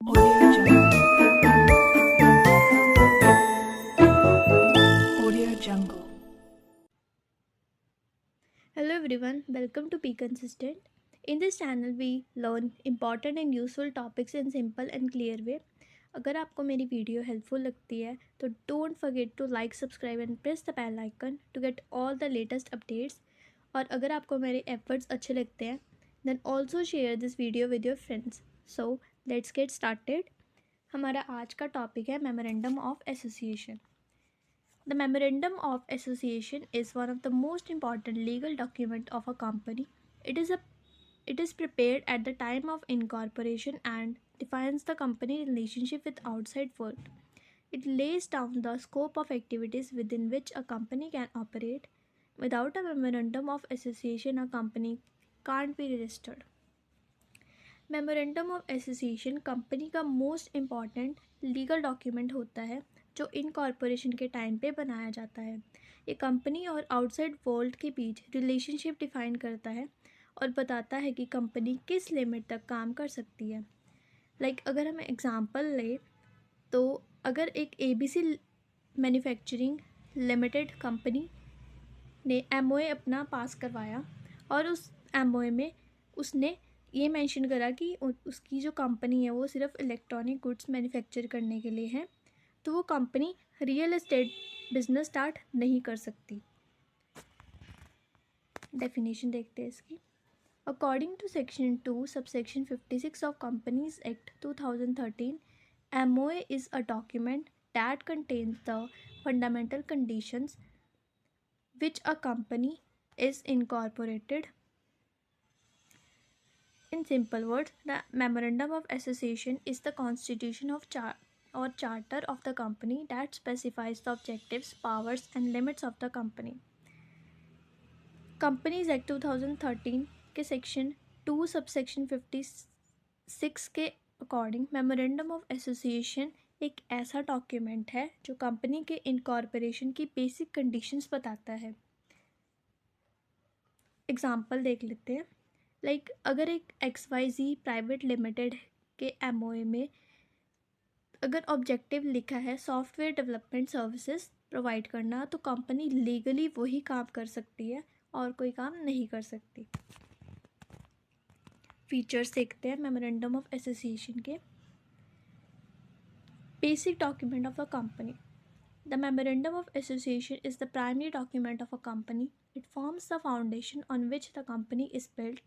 Audio Jungle. Audio Jungle. Hello everyone, welcome to Be Consistent. In this channel we learn important and useful topics in simple and clear way. अगर आपको मेरी video helpful लगती है तो don't forget to like subscribe and press the bell icon to get all the latest updates. और अगर आपको मेरे एफर्ट्स अच्छे लगते हैं then also share this video with your friends. So let's get started. हमारा आज का टॉपिक है memorandum of association. The Memorandum of Association is one of the most important legal document of a company. It is prepared at the time of incorporation and defines the company relationship with outside world. It lays down the scope of activities within which a company can operate. Without a memorandum of association, a company can't be registered. Memorandum of association company का most important legal document होता है जो incorporation के time पे बनाया जाता है। ये कंपनी और आउटसाइड वर्ल्ड के बीच रिलेशनशिप डिफाइन करता है और बताता है कि कंपनी किस लिमिट तक काम कर सकती है। अगर हम एग्ज़ाम्पल लें तो अगर एक ABC मैन्युफैक्चरिंग लिमिटेड कंपनी ने MOA अपना पास करवाया और उस MOA में उसने ये मेंशन करा कि उसकी जो कंपनी है वो सिर्फ इलेक्ट्रॉनिक गुड्स मैन्युफैक्चर करने के लिए है, तो वो company real estate business start नहीं कर सकती। डेफिनेशन देखते हैं इसकी। According to section 2 subsection 56 of companies act 2013, MOA is a document that contains the fundamental conditions which a company is incorporated. In simple words, the Memorandum of Association is the constitution of or charter of the company that specifies the objectives, powers and limits of the company. Companies Act 2013 के section 2 subsection 56 के according memorandum of association एक ऐसा document है जो company के incorporation की basic conditions बताता है। एग्जाम्पल देख लेते हैं। अगर एक XYZ प्राइवेट लिमिटेड के MOA में अगर ऑब्जेक्टिव लिखा है सॉफ्टवेयर डेवलपमेंट सर्विसेज प्रोवाइड करना, तो कंपनी लीगली वही काम कर सकती है और कोई काम नहीं कर सकती। फीचर्स देखते हैं मेमोरेंडम ऑफ एसोसिएशन के। Basic document of a company. The Memorandum of Association is the primary document of a company. It forms the foundation on which the company is built.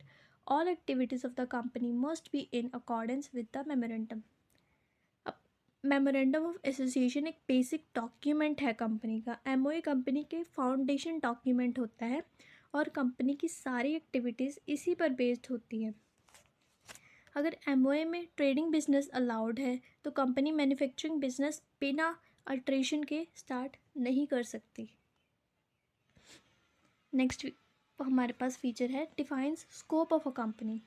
All activities of the company must be in accordance with the memorandum. अब memorandum of association एक basic document है company का। MOA company के foundation document होता है और company की सारी एक्टिविटीज़ इसी पर बेस्ड होती हैं। अगर MOA में ट्रेडिंग बिजनेस अलाउड है तो कंपनी मैन्युफैक्चरिंग बिजनेस बिना अल्ट्रेशन के स्टार्ट नहीं कर सकती। नेक्स्ट हमारे पास फीचर है defines scope of a company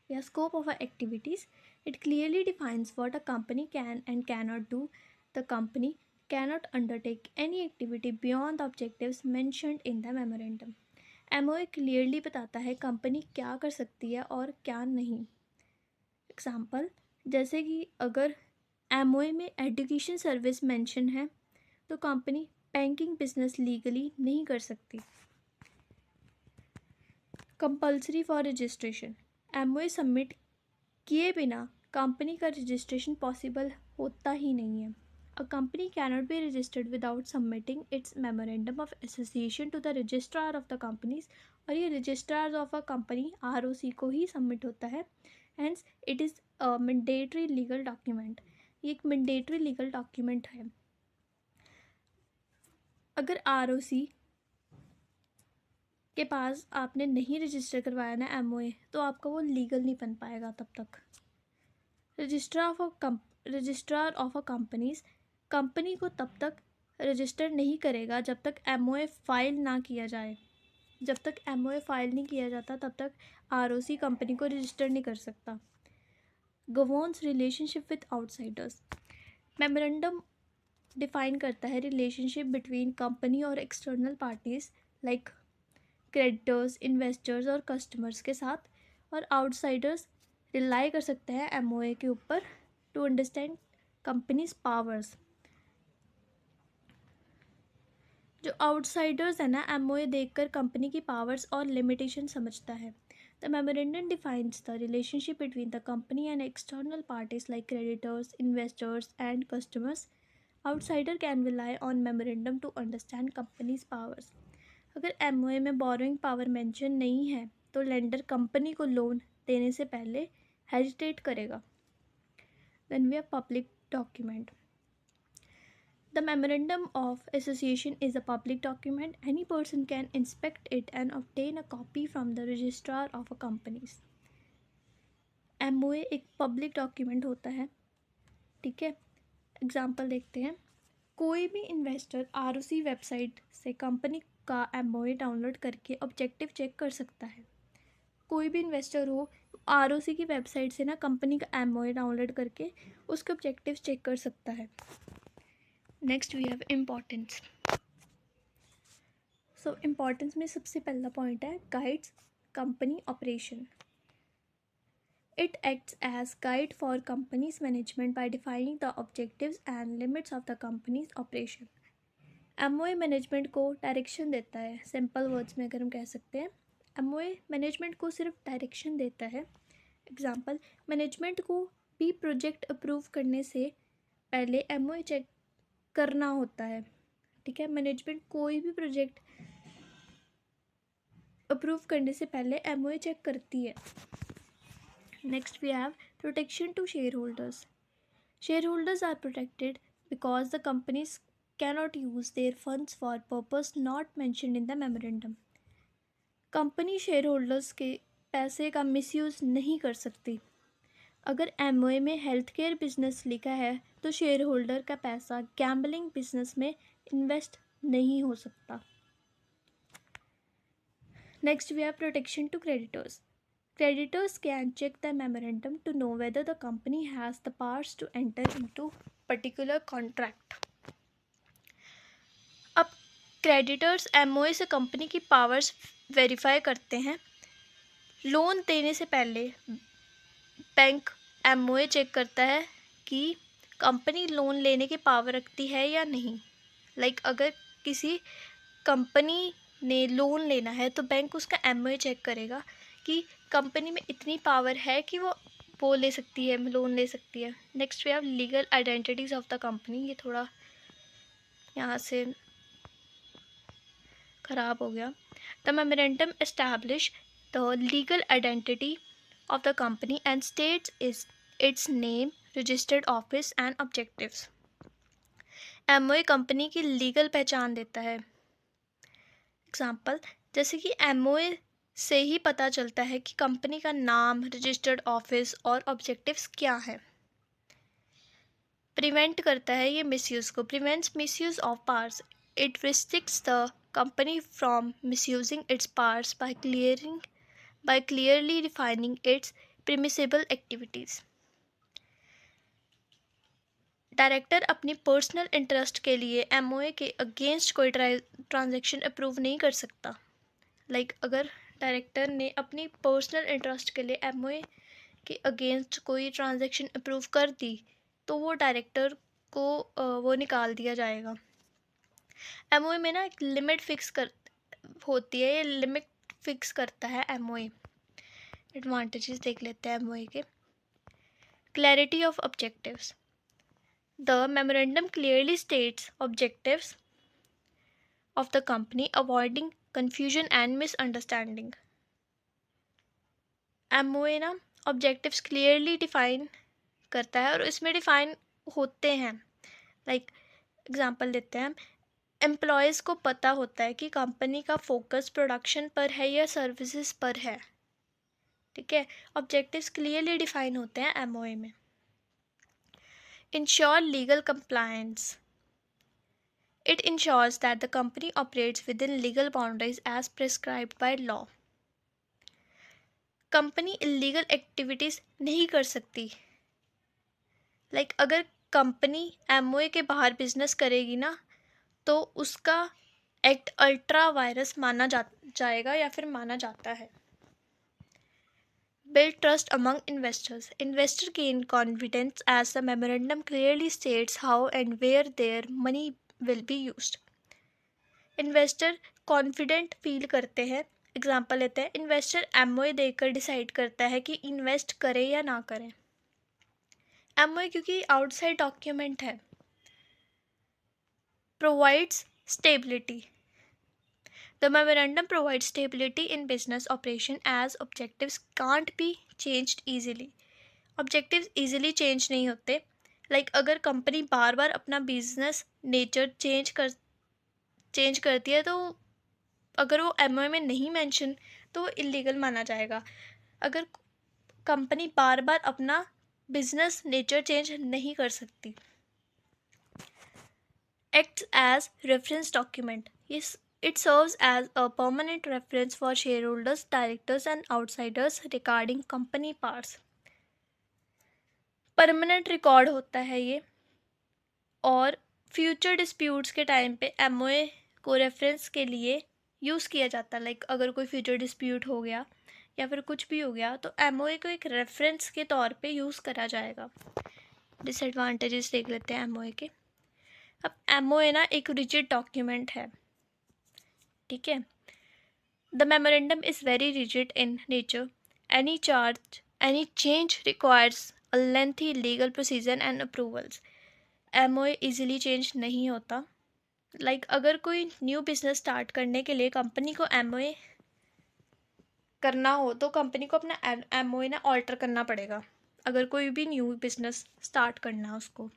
या scope of a activities. It clearly defines what a company can and can not do. The company cannot undertake any activity beyond the objectives mentioned in the memorandum. MOA clearly बताता है company क्या कर सकती है और क्या नहीं। Example जैसे कि अगर MOA में एजुकेशन सर्विस मेंशन है तो कंपनी बैंकिंग बिजनेस लीगली नहीं कर सकती। Compulsory for registration. MOA submit किए बिना कंपनी का रजिस्ट्रेशन पॉसिबल होता ही नहीं है। A company cannot be registered without submitting its memorandum of association to the registrar of the companies. और ये registrar of a company ROC को ही सबमिट होता है। Hence it is a mandatory legal document. ये एक मैंडेटरी लीगल डॉक्यूमेंट है। अगर ROC के पास आपने नहीं रजिस्टर करवाया ना MOA, तो आपका वो लीगल नहीं बन पाएगा तब तक। Registrar of a companies company को तब तक रजिस्टर नहीं करेगा जब तक MOA फाइल ना किया जाए। जब तक MOA फाइल नहीं किया जाता तब तक ROC कंपनी को रजिस्टर नहीं कर सकता। Governs relationship with outsiders. Memorandum define करता है रिलेशनशिप बिटवीन कंपनी और external parties like creditors, investors और कस्टमर्स के साथ, और आउटसाइडर्स रिलाई कर सकता है एमओए के ऊपर टू अंडरस्टैंड कंपनीज पावर्स। जो आउटसाइडर्स है ना, एमओए देखकर कंपनी की पावर्स और लिमिटेशन समझता है। The memorandum defines the relationship between the company and external parties like creditors, investors and customers. Outsider can rely on memorandum to understand company's powers. अगर MOA में borrowing power mention नहीं है तो lender company को loan देने से पहले hesitate करेगा। Then we have public document. The Memorandum of Association is a public document. Any person can inspect it and obtain a copy from the registrar of a companies. MOA एक public document होता है, ठीक है। Example देखते हैं। कोई भी investor ROC website से कंपनी का MOA डाउनलोड करके ऑब्जेक्टिव चेक कर सकता है। कोई भी इन्वेस्टर हो ROC की वेबसाइट से ना कंपनी का MOA डाउनलोड करके उसके ऑब्जेक्टिव चेक कर सकता है। Next we have importance. So importance में सबसे पहला पॉइंट है guides company operation. It acts as guide for company's management by defining the objectives and limits of the company's operation. MOA management को direction देता है। सिंपल वर्ड्स में अगर हम कह सकते हैं, एमओए मैनेजमेंट को सिर्फ डायरेक्शन देता है। एग्जाम्पल, मैनेजमेंट को भी प्रोजेक्ट अप्रूव करने से पहले एमओए चेक करना होता है, ठीक है। मैनेजमेंट कोई भी प्रोजेक्ट अप्रूव करने से पहले एमओए चेक करती है। Next we have protection to shareholders. Shareholders are protected because the companies cannot use their funds for purpose not mentioned in the memorandum. Company shareholders के पैसे का misuse नहीं कर सकती। अगर MOA में हेल्थ केयर बिजनेस लिखा है तो शेयर होल्डर का पैसा गैम्बलिंग बिजनेस में इन्वेस्ट नहीं हो सकता। Next we have protection to creditors. Creditors can check the memorandum to know whether the company has the powers to enter into particular contract. अब क्रेडिटर्स एमओए से company की powers verify करते हैं। Loan देने से पहले बैंक एमओए चेक करता है कि कंपनी लोन लेने की पावर रखती है या नहीं। अगर किसी कंपनी ने लोन लेना है तो बैंक उसका एमओए चेक करेगा कि कंपनी में इतनी पावर है कि वो ले सकती है, लोन ले सकती है। Next we have legal identities of the company. ये थोड़ा यहाँ से ख़राब हो गया। The memorandum establish the legal identity of the company and states its name, registered office and objectives. MOA company की लीगल पहचान देता है। एग्जाम्पल, जैसे कि MOA से ही पता चलता है कि कंपनी का नाम, रजिस्टर्ड ऑफिस और ऑब्जेक्टिव्स क्या है। प्रिवेंट करता है ये मिसयूज़ को। Prevents misuse of powers. It restricts the company from misusing its powers by clearly defining its permissible activities. Director अपनी पर्सनल इंटरेस्ट के लिए एमओए के अगेंस्ट कोई ट्रांजैक्शन अप्रूव नहीं कर सकता। अगर डायरेक्टर ने अपनी पर्सनल इंटरेस्ट के लिए एमओए के अगेंस्ट कोई ट्रांजैक्शन अप्रूव कर दी तो वो डायरेक्टर को वो निकाल दिया जाएगा। एमओए में ना एक लिमिट होती है, ये लिमिट फिक्स करता है एमओए। एडवांटेजेस देख लेते हैं एमओए के। Clarity of objectives. The memorandum clearly states objectives of the company, avoiding confusion and misunderstanding. MOA ना ऑब्जेक्टिव्स क्लियरली डिफाइन करता है और इसमें डिफाइन होते हैं। एग्जांपल देते हैं, एम्प्लॉयज़ को पता होता है कि कंपनी का फोकस प्रोडक्शन पर है या सर्विसेज पर है, ठीक है। ऑब्जेक्टिव्स क्लियरली डिफाइन होते हैं एमओए में। Ensure legal compliance. It ensures that the company operates within legal boundaries as prescribed by law. Company illegal activities नहीं कर सकती। अगर कंपनी एमओए के बाहर बिजनेस करेगी ना तो उसका एक्ट अल्ट्रा वायरस माना जाएगा या फिर माना जाता है। build trust among investors. Investor gain confidence as the memorandum clearly states how and where their money will be used. Investor confident feel करते हैं. एग्जाम्पल लेते हैं, इन्वेस्टर एमओए देकर डिसाइड करता है कि इन्वेस्ट करें या ना करें. एमओए क्योंकि आउटसाइड डॉक्यूमेंट है. Provides stability. The memorandum provides stability in business operation as objectives can't be changed easily. Objectives easily change नहीं होते. अगर कंपनी बार बार अपना बिजनेस नेचर चेंज करती है तो अगर वो एमओए में नहीं मेंशन तो वो इलीगल माना जाएगा. अगर कंपनी बार बार अपना बिजनेस नेचर चेंज नहीं कर सकती. Acts as reference document. It serves as a permanent reference for shareholders, directors and outsiders regarding company parts. Permanent record होता है ये, और फ्यूचर डिस्प्यूट्स के टाइम पे एमओए को रेफरेंस के लिए यूज़ किया जाता है. अगर कोई फ्यूचर डिस्प्यूट हो गया या फिर कुछ भी हो गया तो एमओए को एक रेफरेंस के तौर पे यूज़ करा जाएगा. डिसएडवांटेजेस देख लेते हैं एमओए के. अब एमओए ना एक रिजिड डॉक्यूमेंट है, ठीक है. The memorandum is very rigid in nature. Any change requires a lengthy legal procedure and approvals. MOA easily change नहीं होता. अगर कोई न्यू बिजनेस स्टार्ट करने के लिए कंपनी को एमओए करना हो तो कंपनी को अपना एमओए ना ऑल्टर करना पड़ेगा, अगर कोई भी न्यू बिजनेस स्टार्ट करना है उसको.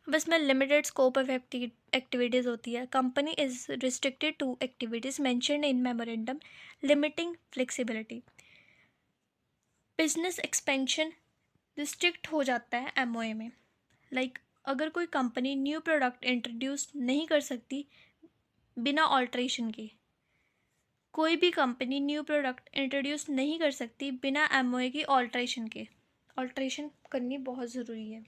अब इसमें लिमिटेड स्कोप ऑफ एक्टिविटीज़ होती है. Company is restricted to activities mentioned in memorandum, limiting flexibility. Business expansion restrict हो जाता है एमओए में. अगर कोई कंपनी न्यू प्रोडक्ट इंट्रोड्यूस नहीं कर सकती बिना ऑल्ट्रेशन के. कोई भी कंपनी न्यू प्रोडक्ट इंट्रोड्यूस नहीं कर सकती बिना एमओए की ऑल्ट्रेशन के. ऑल्ट्रेशन करनी बहुत ज़रूरी है.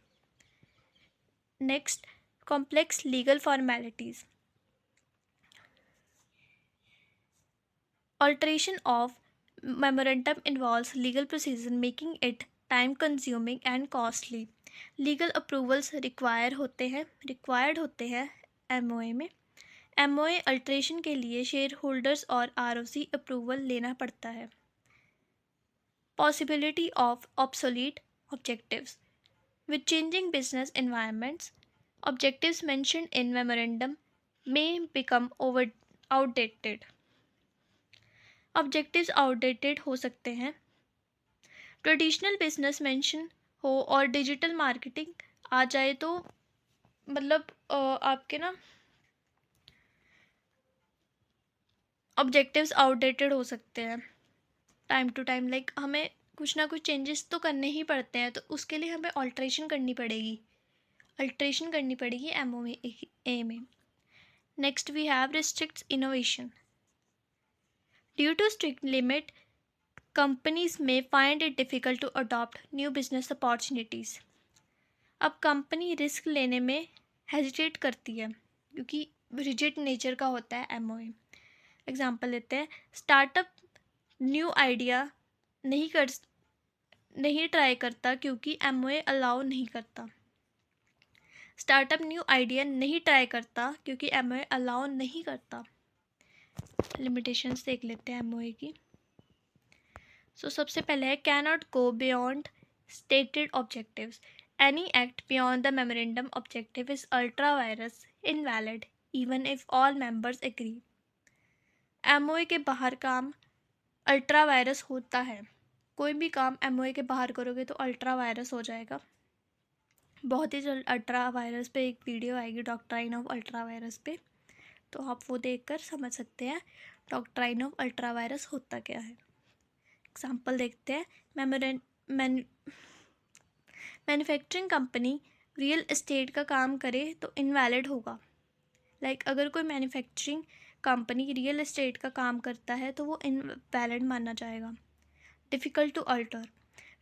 Next, complex legal formalities. Alteration of memorandum involves legal procedure making it time consuming and costly. Legal approvals required होते हैं एमओए में. एमओए अल्ट्रेशन के लिए शेयर होल्डर्स और आरओसी अप्रूवल लेना पड़ता है. Possibility of obsolete objectives. With changing business environments, objectives mentioned in memorandum may become outdated. Objectives outdated हो सकते हैं. ट्रेडिशनल बिजनेस मेंशन हो और डिजिटल मार्केटिंग आ जाए तो आपके ना ऑब्जेक्टिव्स आउटडेटेड हो सकते हैं टाइम टू टाइम. हमें कुछ ना कुछ चेंजेस तो करने ही पड़ते हैं, तो उसके लिए हमें अल्ट्रेशन करनी पड़ेगी एमओए में. Next we have restricts innovation. Due to strict limit, companies may find it difficult to adopt new business opportunities. अब कंपनी रिस्क लेने में हेजिटेट करती है क्योंकि रिजिड नेचर का होता है एमओए. एग्जांपल लेते हैं, स्टार्टअप न्यू आइडिया नहीं ट्राई करता क्योंकि एमओए अलाउ नहीं करता. स्टार्टअप न्यू आइडिया नहीं ट्राई करता क्योंकि एमओए अलाउ नहीं करता. लिमिटेशंस देख लेते हैं एमओए की. सबसे पहले है can not go beyond stated objectives. Any act beyond the memorandum objective is ultra vires invalid even if all members agree. MOA के बाहर काम अल्ट्रा वायरस होता है. कोई भी काम एमओए के बाहर करोगे तो अल्ट्रा वायरस हो जाएगा. बहुत ही जल्द अल्ट्रा वायरस पे एक वीडियो आएगी, डॉक्ट्राइन ऑफ अल्ट्रा वायरस पे, तो आप वो देखकर समझ सकते हैं डॉक्ट्राइन ऑफ अल्ट्रा वायरस होता क्या है. एग्जाम्पल देखते हैं. मैन्युफैक्चरिंग कंपनी रियल एस्टेट का काम करे तो इनवैलिड होगा. अगर कोई मैन्युफैक्चरिंग कंपनी रियल एस्टेट का काम करता है तो वो इनवैलिड माना जाएगा. Difficult to alter.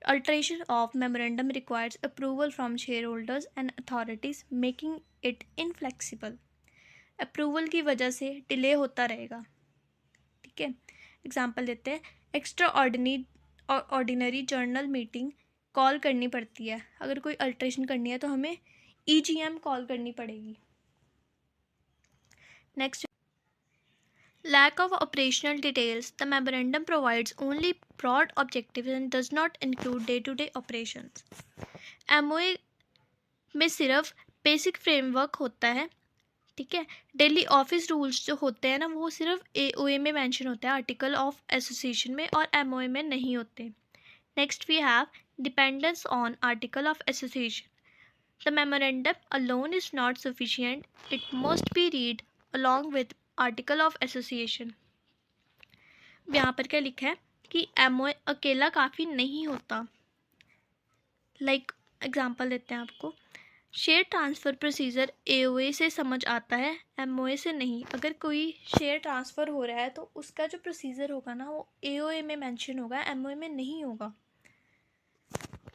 Alteration of memorandum requires approval from shareholders and authorities making it inflexible. Approval की वजह से डिले होता रहेगा. ठीक है. एग्जाम्पल देते हैं. Extra ordinary journal meeting call करनी पड़ती है। अगर कोई अल्ट्रेशन करनी है तो हमें EGM कॉल करनी पड़ेगी। Next, lack of operational details. The memorandum provides only broad objectives and does not include day-to-day operations. MOA में सिर्फ बेसिक फ्रेमवर्क होता है, ठीक है। डेली ऑफिस रूल्स जो होते हैं ना, वो सिर्फ AOA में मेंशन होते हैं, आर्टिकल ऑफ एसोसिएशन में, और MOA में नहीं होते। Next we have dependence on article of association. The memorandum alone is not sufficient. It must be read along with article of association. यहाँ पर क्या लिखा है कि MOA अकेला काफ़ी नहीं होता। लाइक एग्जांपल देते हैं आपको, शेयर ट्रांसफ़र प्रोसीजर AOA से समझ आता है, MOA से नहीं। अगर कोई शेयर ट्रांसफ़र हो रहा है तो उसका जो प्रोसीजर होगा ना, वो AOA में मेंशन होगा, MOA में नहीं होगा।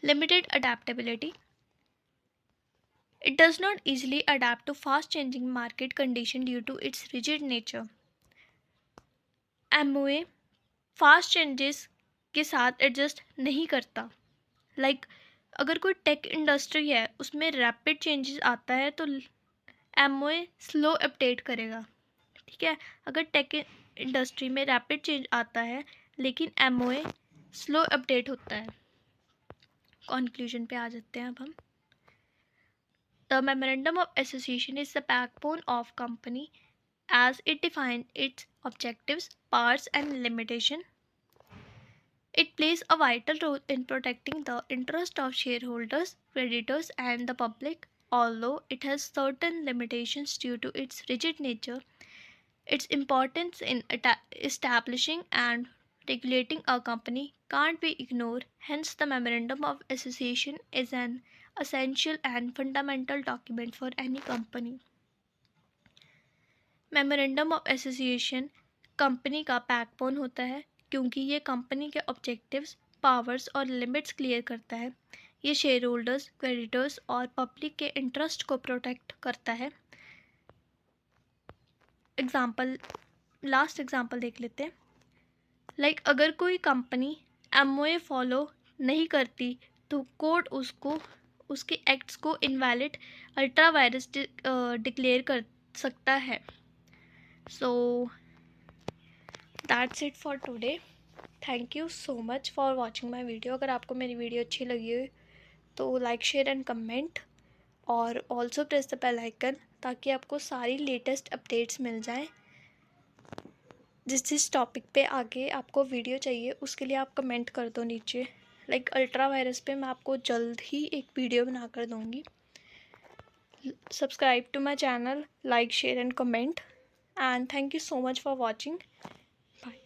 Limited adaptability. It does not easily adapt to fast changing market condition due to its rigid nature. MOA fast changes के साथ एडजस्ट नहीं करता। लाइक अगर कोई टेक इंडस्ट्री है, उसमें रैपिड चेंजेस आता है तो MOA स्लो अपडेट करेगा, ठीक है। अगर टेक इंडस्ट्री में रैपिड चेंज आता है लेकिन MOA स्लो अपडेट होता है। कंक्लूजन पे आ जाते हैं अब हम। The Memorandum of Association is the backbone of company as it defines its objectives, powers and limitation. It plays a vital role in protecting the interest of shareholders, creditors and the public. Although it has certain limitations due to its rigid nature, its importance in establishing and regulating a company can't be ignored. Hence, the Memorandum of Association is an essential and fundamental document for any company. Memorandum of association company का backbone होता है क्योंकि ये company के objectives, powers और limits clear करता है। ये शेयर होल्डर्स, क्रेडिटर्स और पब्लिक के इंटरेस्ट को प्रोटेक्ट करता है। एग्जाम्पल, लास्ट एग्जाम्पल देख लेते हैं। लाइक अगर कोई कंपनी MOA फॉलो नहीं करती तो कोर्ट उसको उसके एक्ट्स को इनवैलिड अल्ट्रा वायरस डिक्लेयर कर सकता है। So that's it for today. Thank you so much for watching my video. अगर आपको मेरी वीडियो अच्छी लगी हो तो लाइक, शेयर एंड कमेंट, और also press the bell icon ताकि आपको सारी लेटेस्ट अपडेट्स मिल जाएं। जिस टॉपिक पे आगे आपको वीडियो चाहिए उसके लिए आप कमेंट कर दो नीचे। लाइक अल्ट्रा वायरस पे मैं आपको जल्द ही एक वीडियो बना कर दूँगी। Subscribe to my channel, like, share and comment, and thank you so much for watching. Bye.